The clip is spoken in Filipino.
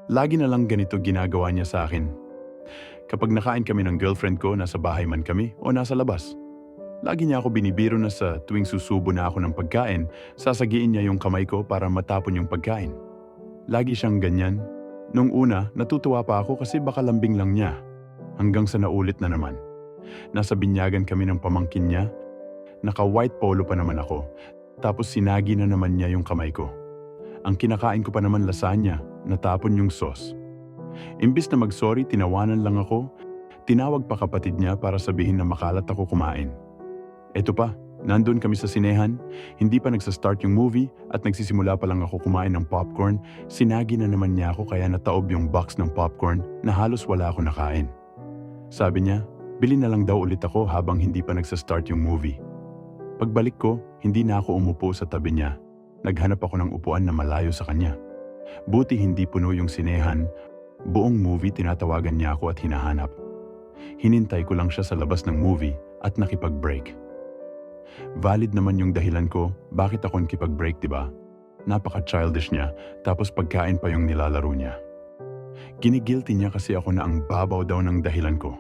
Lagi na lang ganito ginagawa niya sa akin. Kapag nakain kami ng girlfriend ko, nasa bahay man kami o nasa labas. Lagi niya ako binibiro na sa tuwing susubo na ako ng pagkain, sasagiin niya yung kamay ko para matapon yung pagkain. Lagi siyang ganyan. Nung una, natutuwa pa ako kasi baka lambing lang niya. Hanggang sa naulit na naman. Nasa binyagan kami ng pamangkin niya. Naka-white polo pa naman ako. Tapos sinagi na naman niya yung kamay ko. Ang kinakain ko pa naman lasagna, natapon yung sauce. Imbis na mag-sorry, tinawanan lang ako. Tinawag pa kapatid niya para sabihin na makalat ako kumain. Eto pa, nandun kami sa sinehan, hindi pa nagsa-start yung movie at nagsisimula pa lang ako kumain ng popcorn, sinagi na naman niya ako kaya nataob yung box ng popcorn na halos wala ako nakain. Sabi niya, bili na lang daw ulit ako habang hindi pa nagsa-start yung movie. Pagbalik ko, hindi na ako umupo sa tabi niya. Naghanap ako ng upuan na malayo sa kanya. Buti hindi puno yung sinehan, buong movie tinatawagan niya ako at hinahanap. Hinintay ko lang siya sa labas ng movie at nakipag-break. Valid naman yung dahilan ko, bakit ako nakipag-break, diba? Napaka-childish niya, tapos pagkain pa yung nilalaro niya. Ginigilty niya kasi ako na ang babaw daw ng dahilan ko.